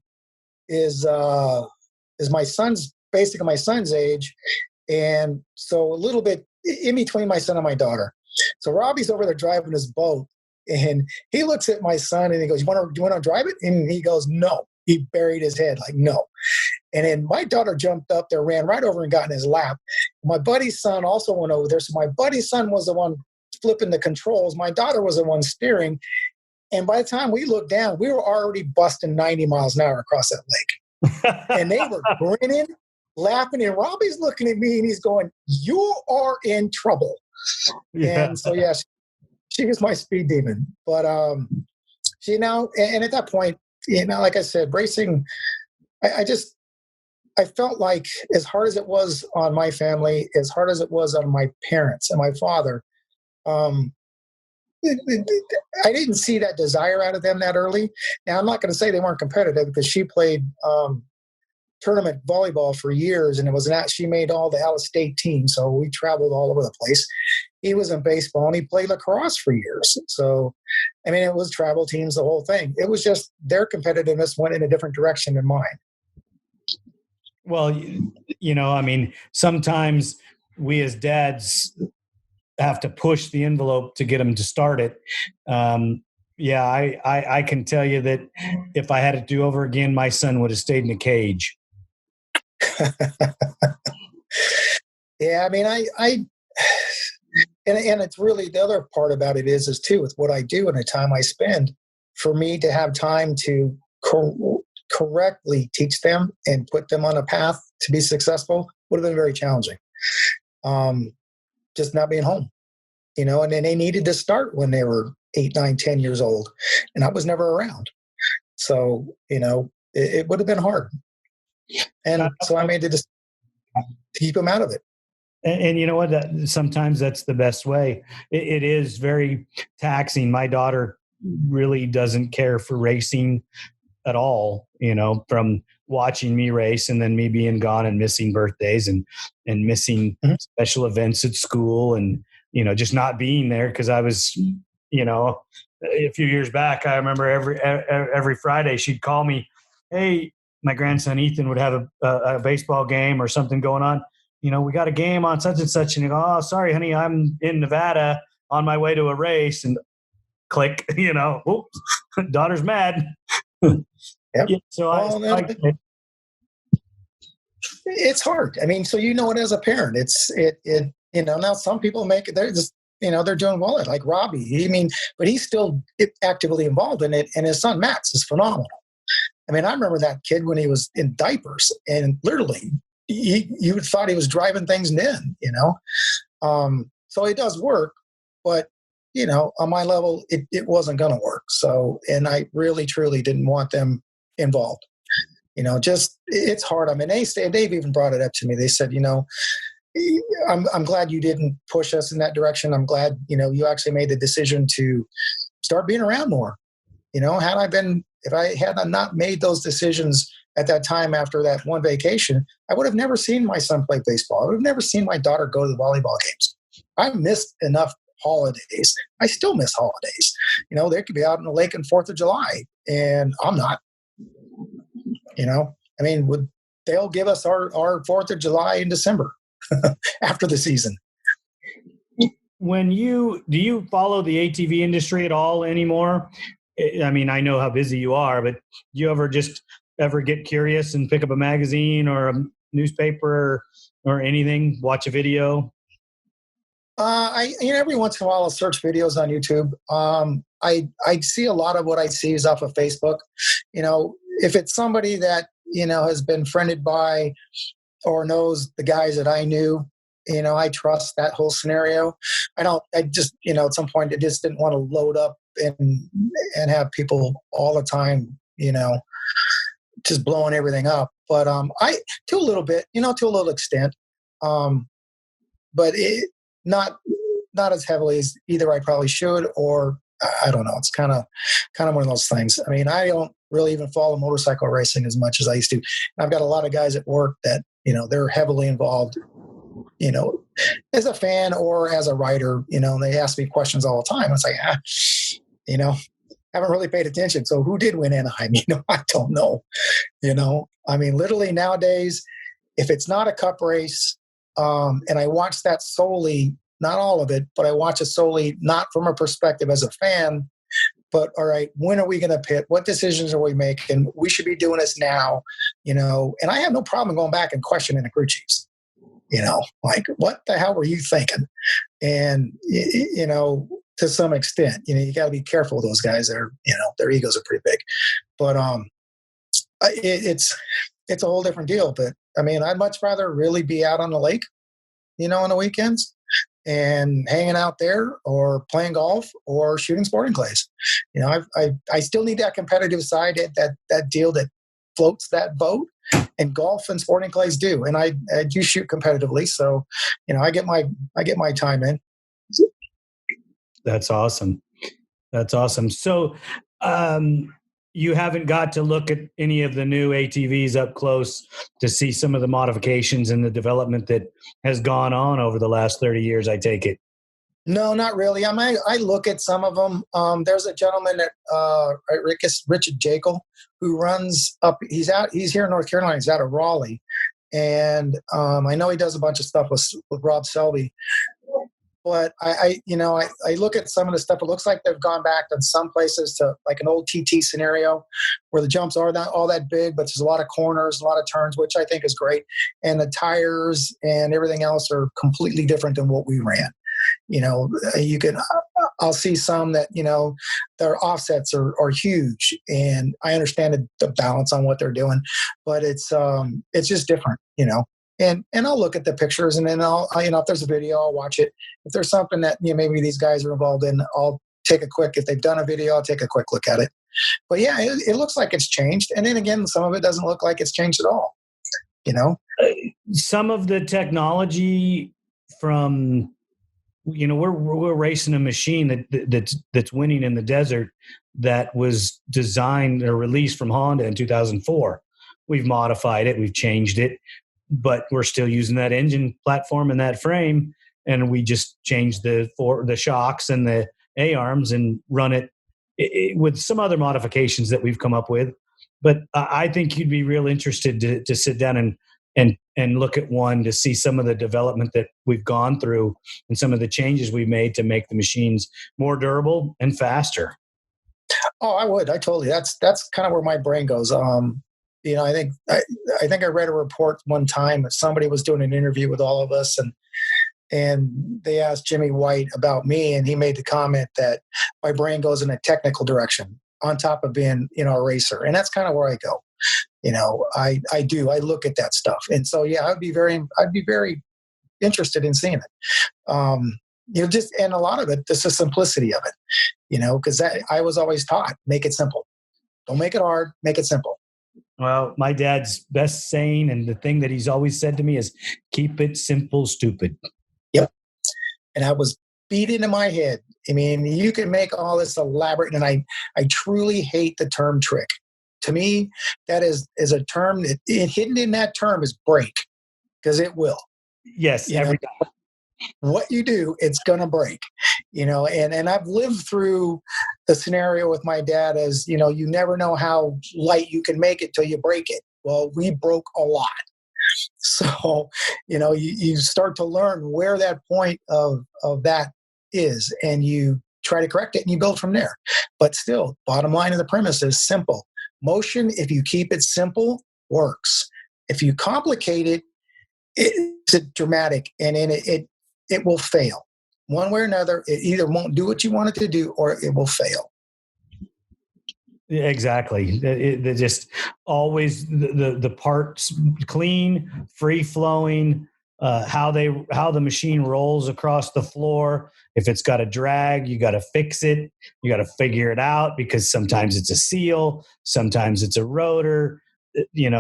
is my son's, basically my son's age. And so a little bit in between my son and my daughter. So Robbie's over there driving his boat, and he looks at my son and he goes, do you want to drive it? And he goes, no. He buried his head like, no. And then my daughter jumped up there, ran right over and got in his lap. My buddy's son also went over there. So my buddy's son was the one flipping the controls. My daughter was the one steering. And by the time we looked down, we were already busting 90 miles an hour across that lake. And they were grinning, laughing. And Robbie's looking at me and he's going, you are in trouble. Yeah. And so, yeah, she was my speed demon. But she now, and at that point, like I said, racing, I felt like, as hard as it was on my family, as hard as it was on my parents and my father, I didn't see that desire out of them that early. Now, I'm not going to say they weren't competitive, because she played tournament volleyball for years, and she made all the Alice State teams, so we traveled all over the place. He was in baseball, and he played lacrosse for years. So, I mean, it was travel teams, the whole thing. It was just their competitiveness went in a different direction than mine. Well, I mean, sometimes we as dads have to push the envelope to get them to start it. I can tell you that if I had it do over again, my son would have stayed in a cage. Yeah, I mean, and it's really, the other part about it is too, with what I do and the time I spend, for me to have time to correctly teach them and put them on a path to be successful would have been very challenging. Just not being home, and then they needed to start when they were 8, 9, 10 years old, and I was never around. So, it would have been hard. And so I made it to keep them out of it. And you know what? Sometimes that's the best way. It is very taxing. My daughter really doesn't care for racing at all, from watching me race and then me being gone and missing birthdays and missing special events at school. And just not being there because I was, a few years back, I remember every Friday she'd call me, hey, my grandson Ethan would have a baseball game or something going on. We got a game on such and such, and you go, oh, sorry, honey, I'm in Nevada on my way to a race, and click, oops, daughter's mad. Yep. So it's hard. I mean, so it as a parent, now some people they're just, they're doing well. Like Robbie, but he's still actively involved in it. And his son, Max, is phenomenal. I mean, I remember that kid when he was in diapers and literally you would thought he was driving things in, so it does work, but on my level, it wasn't going to work. So, and I really, truly didn't want them involved. It's hard. I mean, they've even brought it up to me. They said, I'm glad you didn't push us in that direction. I'm glad, you actually made the decision to start being around more. If I had not made those decisions at that time after that one vacation, I would have never seen my son play baseball. I would have never seen my daughter go to the volleyball games. I missed enough holidays. I still miss holidays. They could be out on the lake on 4th of July and I'm not. They'll give us our 4th of July in December after the season. Do you follow the ATV industry at all anymore? I mean, I know how busy you are, but do you ever get curious and pick up a magazine or a newspaper or anything, watch a video? Every once in a while I'll search videos on YouTube. I see a lot of what I see is off of Facebook. If it's somebody that, has been friended by or knows the guys that I knew, I trust that whole scenario. I just, at some point I just didn't want to load up and have people all the time, just blowing everything up. But to a little bit, to a little extent, but not as heavily as either I probably should or I don't know. It's kind of one of those things. I mean, I don't really even follow motorcycle racing as much as I used to. I've got a lot of guys at work that, they're heavily involved, as a fan or as a writer, and they ask me questions all the time. It's like, haven't really paid attention. So who did win Anaheim? I don't know. Literally nowadays, if it's not a cup race, and I watch that solely, not all of it, but I watch it solely not from a perspective as a fan, but all right, when are we going to pit? What decisions are we making? We should be doing this now, and I have no problem going back and questioning the crew chiefs, like, what the hell were you thinking? And, to some extent, you got to be careful with those guys that are, their egos are pretty big, but it's a whole different deal. But I mean, I'd much rather really be out on the lake, on the weekends and hanging out there or playing golf or shooting sporting clays. I still need that competitive side, that deal that floats that boat, and golf and sporting clays do. And I do shoot competitively. So, I get my time in. That's awesome. So, you haven't got to look at any of the new ATVs up close to see some of the modifications and the development that has gone on over the last 30 years, I take it. No, not really. I look at some of them. There's a gentleman Richard Jekyll, who runs up. He's here in North Carolina. He's out of Raleigh, and I know he does a bunch of stuff with Rob Selby. But I look at some of the stuff. It looks like they've gone back in some places to like an old TT scenario where the jumps are not all that big, but there's a lot of corners, a lot of turns, which I think is great. And the tires and everything else are completely different than what we ran. I'll see some that, their offsets are huge, and I understand the balance on what they're doing, but it's just different, And I'll look at the pictures, and then I'll if there's a video, I'll watch it. If there's something that maybe these guys are involved in, I'll take if they've done a video, I'll take a quick look at it. But yeah, it looks like it's changed. And then again, some of it doesn't look like it's changed at all. Some of the technology from, we're racing a machine that's winning in the desert that was designed or released from Honda in 2004. We've modified it, we've changed it, but we're still using that engine platform and that frame and we just change the shocks and the A-arms and run it with some other modifications that we've come up with. But I think you'd be real interested to sit down and look at one to see some of the development that we've gone through and some of the changes we've made to make the machines more durable and faster. Oh, I would. I totally. That's kind of where my brain goes. I think I read a report one time that somebody was doing an interview with all of us, and they asked Jimmy White about me, and he made the comment that my brain goes in a technical direction on top of being, a racer. And that's kind of where I go. I look at that stuff. And so, yeah, I'd be very interested in seeing it. And a lot of it, just the simplicity of it, because I was always taught, make it simple. Don't make it hard, make it simple. Well, my dad's best saying, and the thing that he's always said to me is, keep it simple, stupid. Yep. And I was beat into my head. I mean, you can make all this elaborate, and I truly hate the term trick. To me, that is a term that hidden in that term is break, because it will. Yes, every time. What you do, it's gonna break. And I've lived through the scenario with my dad as, you never know how light you can make it till you break it. Well, we broke a lot. So, you start to learn where that point of that is, and you try to correct it and you build from there. But still, bottom line of the premise is simple. Motion, if you keep it simple, works. If you complicate it, it's dramatic, and it will fail. One way or another, it either won't do what you want it to do, or it will fail. Exactly. They're just always the parts clean, free flowing. How the machine rolls across the floor. If it's got a drag, you got to fix it. You got to figure it out, because sometimes it's a seal, sometimes it's a rotor. You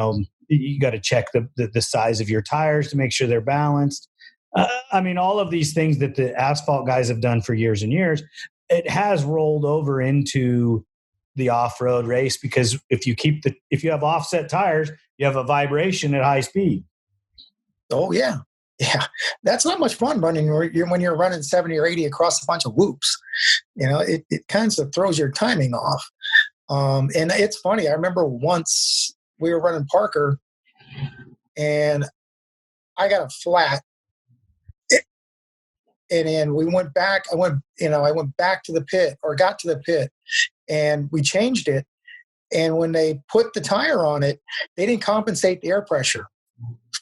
got to check the size of your tires to make sure they're balanced. All of these things that the asphalt guys have done for years and years, it has rolled over into the off-road race, because if you have offset tires, you have a vibration at high speed. Oh yeah. Yeah, that's not much fun running when you're running 70 or 80 across a bunch of whoops. It kind of throws your timing off. And it's funny. I remember once we were running Parker, and I got a flat. And then we went back. I went back to the pit, or got to the pit, and we changed it. And when they put the tire on it, they didn't compensate the air pressure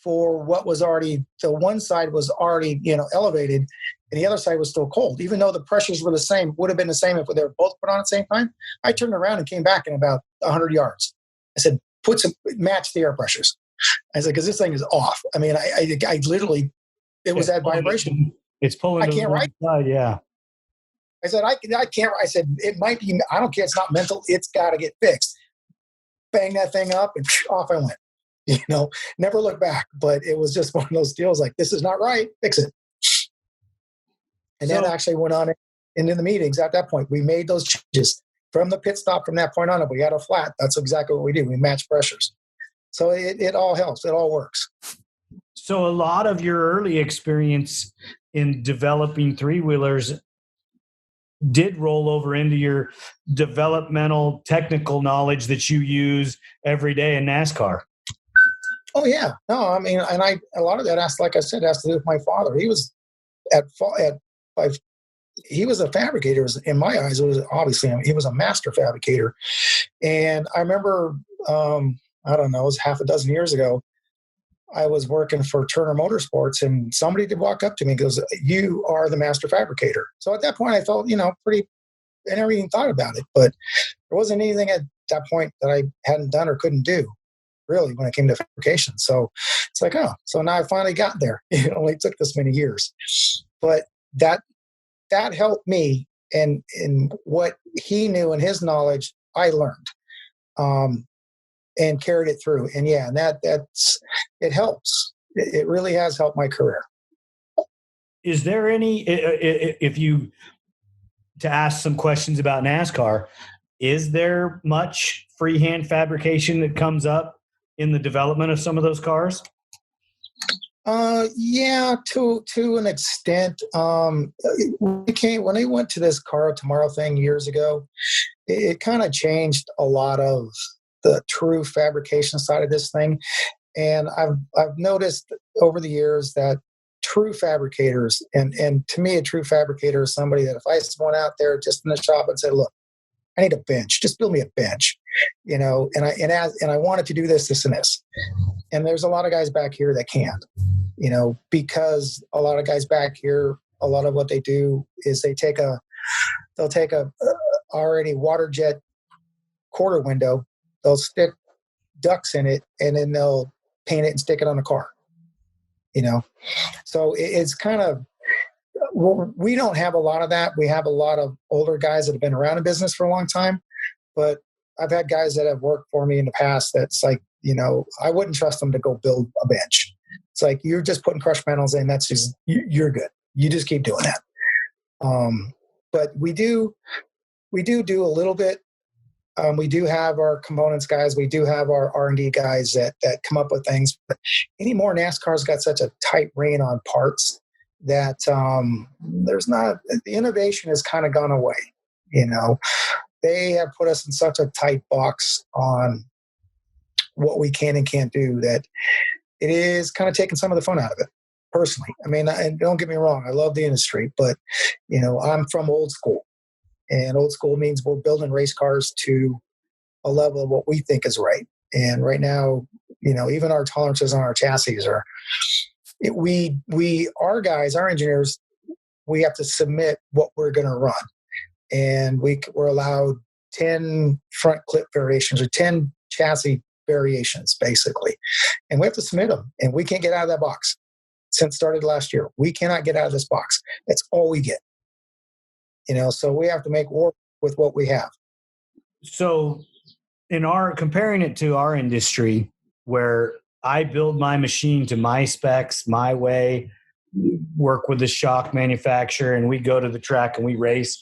for what was already, the one side was already, elevated, and the other side was still cold. Even though the pressures were the same, would have been the same if they were both put on at the same time. I turned around and came back in about 100 yards. I said, match the air pressures. I said, because this thing is off. I mean, I literally, it was that vibration. It's pulling. I can't ride. Side, yeah. I said, I can't. I said, it might be. I don't care. It's not mental. It's got to get fixed. Bang that thing up, and off I went. Never look back. But it was just one of those deals. Like, this is not right. Fix it. And that actually went on into the meetings. At that point, we made those changes from the pit stop. From that point on, if we had a flat, that's exactly what we do. We match pressures. So it all helps. It all works. So a lot of your early experience in developing three-wheelers did roll over into your developmental technical knowledge that you use every day in NASCAR. Oh yeah. No, I mean, and a lot of that has to do with my father. He was he was a fabricator. In my eyes, it was obviously, he was a master fabricator. And I remember, I don't know, it was half a dozen years ago, I was working for Turner Motorsports, and somebody did walk up to me and goes, "You are the master fabricator." So at that point, I felt, pretty, I never even thought about it, but there wasn't anything at that point that I hadn't done or couldn't do, really, when it came to fabrication. So it's like, oh, so now I finally got there. It only took this many years, but that helped me, and in what he knew and his knowledge, I learned. And carried it through. And yeah, and it helps. It really has helped my career. Is there any, to ask some questions about NASCAR, is there much freehand fabrication that comes up in the development of some of those cars? Yeah, to an extent. When I went to this Car of Tomorrow thing years ago, it kind of changed a lot of the true fabrication side of this thing. And I've noticed over the years that true fabricators, and to me, a true fabricator is somebody that if I went out there just in the shop and said, "Look, I need a bench. Just build me a bench," and I wanted to do this, and this. And there's a lot of guys back here that can't, because a lot of guys back here, a lot of what they do is they'll take a already water jet quarter window, they'll stick ducts in it, and then they'll paint it and stick it on the car. So it's kind of, we don't have a lot of that. We have a lot of older guys that have been around in business for a long time, but I've had guys that have worked for me in the past that's like, I wouldn't trust them to go build a bench. It's like, you're just putting crush panels in. That's just, you're good. You just keep doing that. But we do a little bit. We do have our components guys. We do have our R&D guys that come up with things. But anymore, NASCAR's got such a tight rein on parts that there's not, the innovation has kind of gone away. They have put us in such a tight box on what we can and can't do that it is kind of taking some of the fun out of it, personally. I mean, and don't get me wrong, I love the industry, but, I'm from old school. And old school means we're building race cars to a level of what we think is right. And right now, even our tolerances on our chassis are, our guys, our engineers, we have to submit what we're going to run. And we're allowed 10 front clip variations or 10 chassis variations, basically. And we have to submit them. And we can't get out of that box. Since started last year, we cannot get out of this box. That's all we get. So we have to make work with what we have. So comparing it to our industry, where I build my machine to my specs, my way, work with the shock manufacturer, and we go to the track and we race,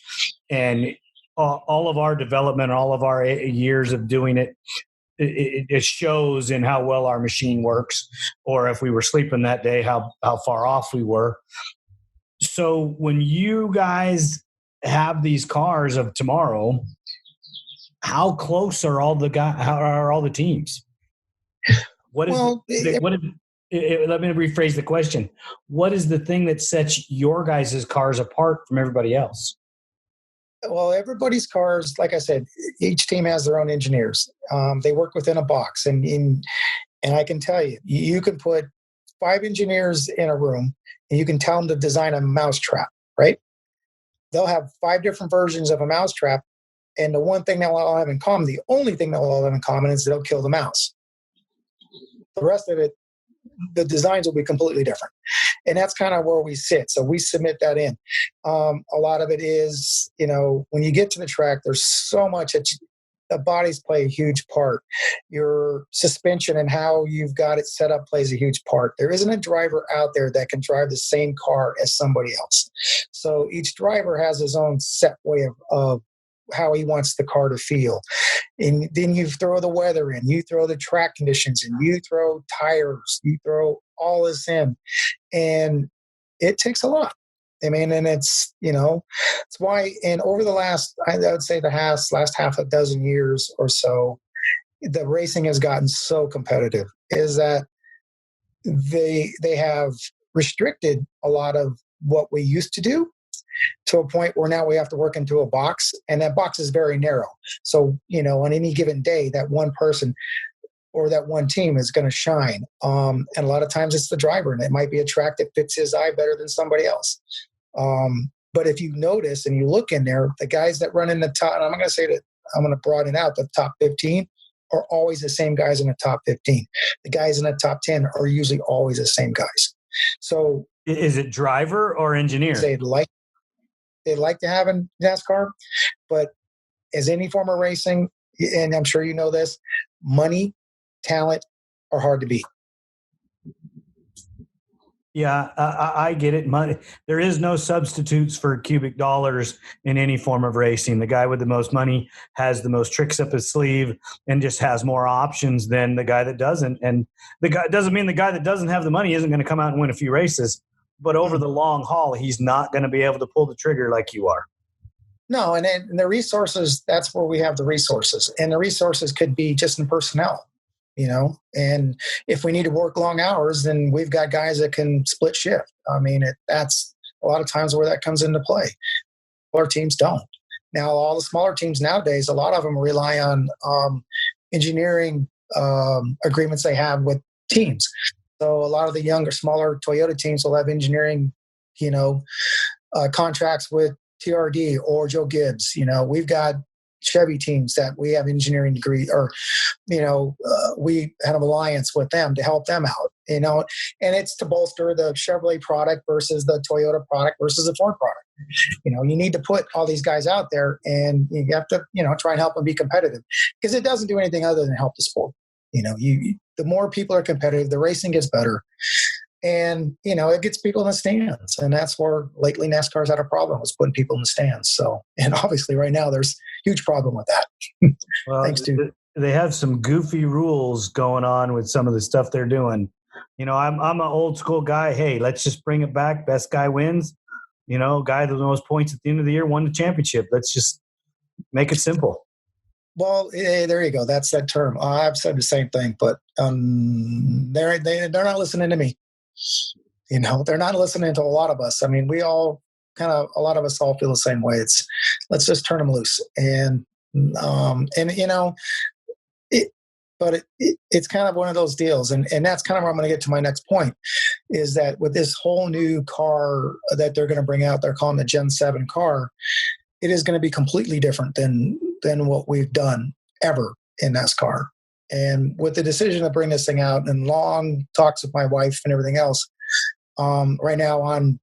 and all of our development, all of our years of doing it, it shows in how well our machine works, or if we were sleeping that day, how far off we were. So when you guys have these cars of tomorrow, how close are all the guys? How are all the teams? Let me rephrase the question. What is the thing that sets your guys' cars apart from everybody else? Well, everybody's cars, like I said, each team has their own engineers. They work within a box, and I can tell you, you can put 5 engineers in a room, and you can tell them to design a mousetrap, right? They'll have 5 different versions of a mousetrap, and the one thing that will all have in common, the only thing that will all have in common, is they'll kill the mouse. The rest of it, the designs will be completely different. And that's kind of where we sit. So we submit that in. A lot of it is, when you get to the track, there's so much that the bodies play a huge part. Your suspension and how you've got it set up plays a huge part. There isn't a driver out there that can drive the same car as somebody else. So each driver has his own set way of how he wants the car to feel. And then you throw the weather in, you throw the track conditions in, you throw tires, you throw all this in. And it takes a lot. I mean, and it's why, and over the last, I would say the last half a dozen years or so, the racing has gotten so competitive, is that they have restricted a lot of what we used to do, to a point where now we have to work into a box, and that box is very narrow. So, on any given day, that one person or that one team is going to shine. And a lot of times it's the driver, and it might be a track that fits his eye better than somebody else. But if you notice and you look in there, the guys that run in the top, and I'm going to broaden out, the top 15 are always the same guys in the top 15. The guys in the top 10 are usually always the same guys. So is it driver or engineer? They like to have in NASCAR, but as any form of racing, and I'm sure you know this, money, talent are hard to beat. Yeah, I get it. Money, there is no substitutes for cubic dollars in any form of racing. The guy with the most money has the most tricks up his sleeve and just has more options than the guy that doesn't. And the guy doesn't mean the guy that doesn't have the money isn't going to come out and win a few races, but over the long haul, he's not going to be able to pull the trigger like you are. No, and the resources, that's where we have the resources. And the resources could be just in personnel. And if we need to work long hours, then we've got guys that can split shift. I mean, that's a lot of times where that comes into play. Our teams don't. Now, all the smaller teams nowadays, a lot of them rely on engineering agreements they have with teams. So a lot of the younger, smaller Toyota teams will have engineering, contracts with TRD or Joe Gibbs. We've got Chevy teams that we have engineering degree, or we had an alliance with them to help them out, and it's to bolster the Chevrolet product versus the Toyota product versus the Ford product. You need to put all these guys out there, and you have to try and help them be competitive, because it doesn't do anything other than help the sport. The more people are competitive, the racing gets better. And, it gets people in the stands. And that's where lately NASCAR's had a problem, was putting people in the stands. So, and obviously right now there's a huge problem with that. Well, Thanks to. They have some goofy rules going on with some of the stuff they're doing. I'm an old school guy. Hey, let's just bring it back. Best guy wins. Guy with the most points at the end of the year won the championship. Let's just make it simple. Well, there you go. That's that term. I've said the same thing, but they're not listening to me. They're not listening to a lot of us. I mean, a lot of us all feel the same way. Let's just turn them loose. It's kind of one of those deals. And that's kind of where I'm going to get to my next point, is that with this whole new car that they're going to bring out, they're calling the Gen 7 car, it is going to be completely different than what we've done ever in NASCAR. And with the decision to bring this thing out and long talks with my wife and everything else, right now on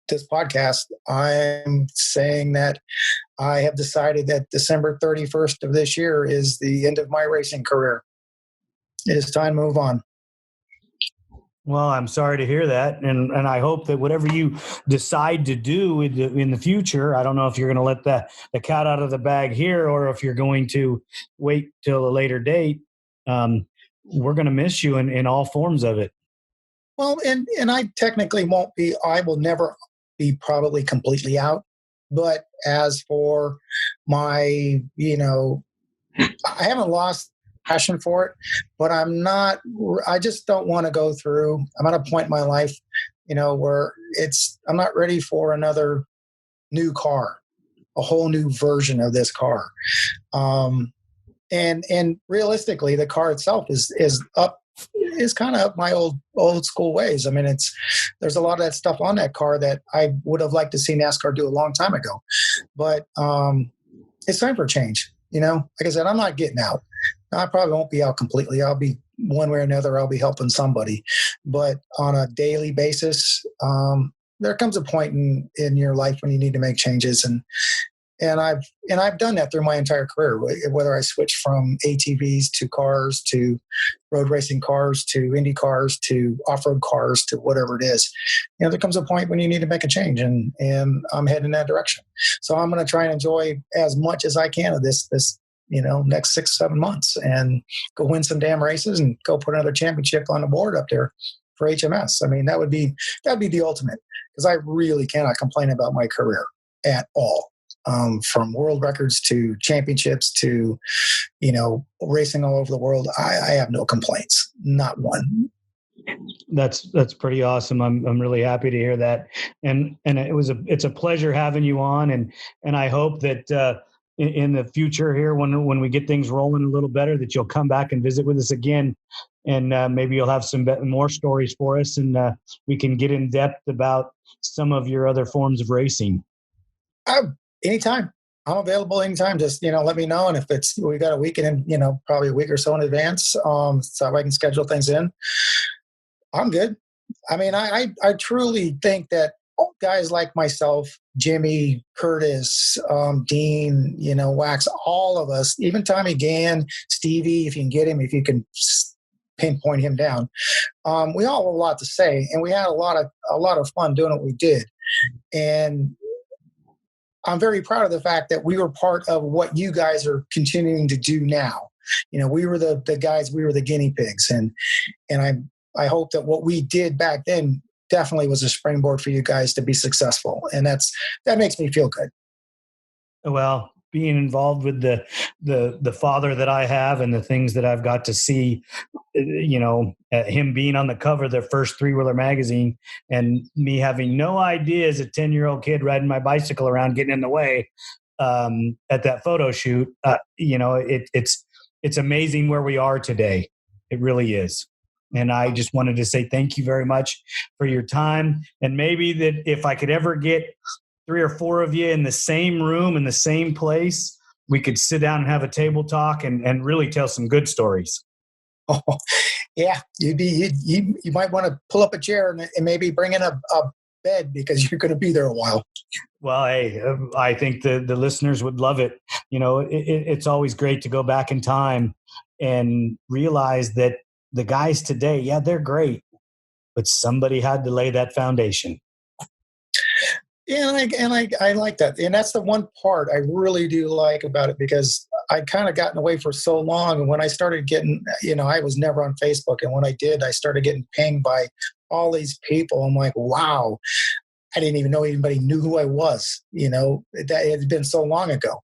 this podcast, I'm saying that I have decided that December 31st of this year is the end of my racing career. It is time to move on. Well, I'm sorry to hear that. And I hope that whatever you decide to do in the future, I don't know if you're going to let the cat out of the bag here, or if you're going to wait till a later date. We're going to miss you in all forms of it. Well, and I technically won't be, I will never be probably completely out. But as for my, I haven't lost passion for it, but I just don't want to go through, I'm at a point in my life, where I'm not ready for another new car, a whole new version of this car. And realistically, the car itself is kind of up my old school ways. I mean, there's a lot of that stuff on that car that I would have liked to see NASCAR do a long time ago, but it's time for a change. Like I said, I'm not getting out. I probably won't be out completely. I'll be one way or another. I'll be helping somebody, but on a daily basis, there comes a point in your life when you need to make changes, and I've done that through my entire career. Whether I switch from ATVs to cars to road racing cars to Indy cars to off-road cars to whatever it is, there comes a point when you need to make a change, and I'm heading in that direction. So I'm going to try and enjoy as much as I can of this next 6-7 months, and go win some damn races and go put another championship on the board up there for HMS. I mean, that'd be the ultimate, because I really cannot complain about my career at all. From world records to championships to, racing all over the world, I have no complaints, not one. That's pretty awesome. I'm really happy to hear that, and it's a pleasure having you on, and I hope that in the future here, when we get things rolling a little better, that you'll come back and visit with us again, and maybe you'll have some more stories for us, and we can get in depth about some of your other forms of racing. Anytime. I'm available anytime. Just, let me know. And if we got a week in, probably a week or so in advance, so I can schedule things in, I'm good. I mean, I truly think that guys like myself, Jimmy, Curtis, Dean, Wax, all of us, even Tommy Gann, Stevie, if you can get him, if you can pinpoint him down. We all have a lot to say, and we had a lot a lot of fun doing what we did. And I'm very proud of the fact that we were part of what you guys are continuing to do now. We were the guys, we were the guinea pigs. And I hope that what we did back then definitely was a springboard for you guys to be successful. And that makes me feel good. Well, being involved with the father that I have and the things that I've got to see, him being on the cover of their first three-wheeler magazine and me having no idea as a 10-year-old kid riding my bicycle around, getting in the way at that photo shoot, it's amazing where we are today. It really is. And I just wanted to say thank you very much for your time. And maybe that if I could ever get 3 or 4 of you in the same room, in the same place, we could sit down and have a table talk and really tell some good stories. Oh, yeah. You might want to pull up a chair and maybe bring in a bed because you're going to be there a while. Well, hey, I think the listeners would love it. It's always great to go back in time and realize that the guys today, yeah, they're great, but somebody had to lay that foundation. Yeah, and I like that. And that's the one part I really do like about it, because I'd kind of gotten away for so long. And when I started getting, I was never on Facebook. And when I did, I started getting pinged by all these people. I'm like, wow, I didn't even know anybody knew who I was. That it had been so long ago.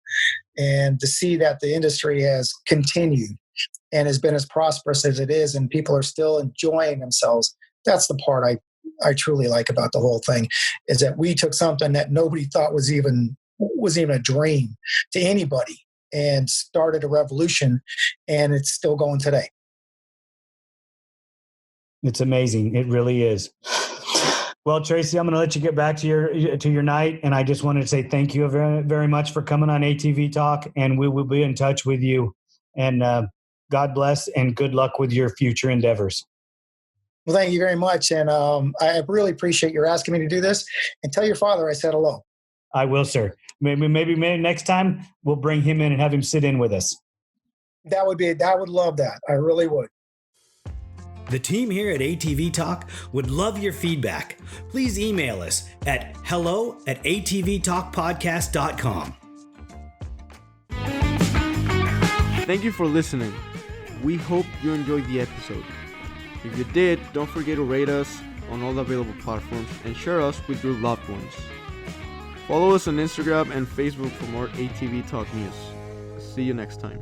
And to see that the industry has continued and has been as prosperous as it is, and people are still enjoying themselves, that's the part I truly like about the whole thing, is that we took something that nobody thought was even a dream to anybody and started a revolution, and it's still going today. It's amazing. It really is. Well, Tracy, I'm going to let you get back to your night, and I just wanted to say thank you very, very much for coming on ATV Talk, and we will be in touch with you. And God bless and good luck with your future endeavors. Well, thank you very much. And I really appreciate your asking me to do this. And tell your father I said hello. I will, sir. Maybe next time we'll bring him in and have him sit in with us. I would love that. I really would. The team here at ATV Talk would love your feedback. Please email us at hello@atvtalkpodcast.com. Thank you for listening. We hope you enjoyed the episode. If you did, don't forget to rate us on all the available platforms and share us with your loved ones. Follow us on Instagram and Facebook for more ATV Talk news. See you next time.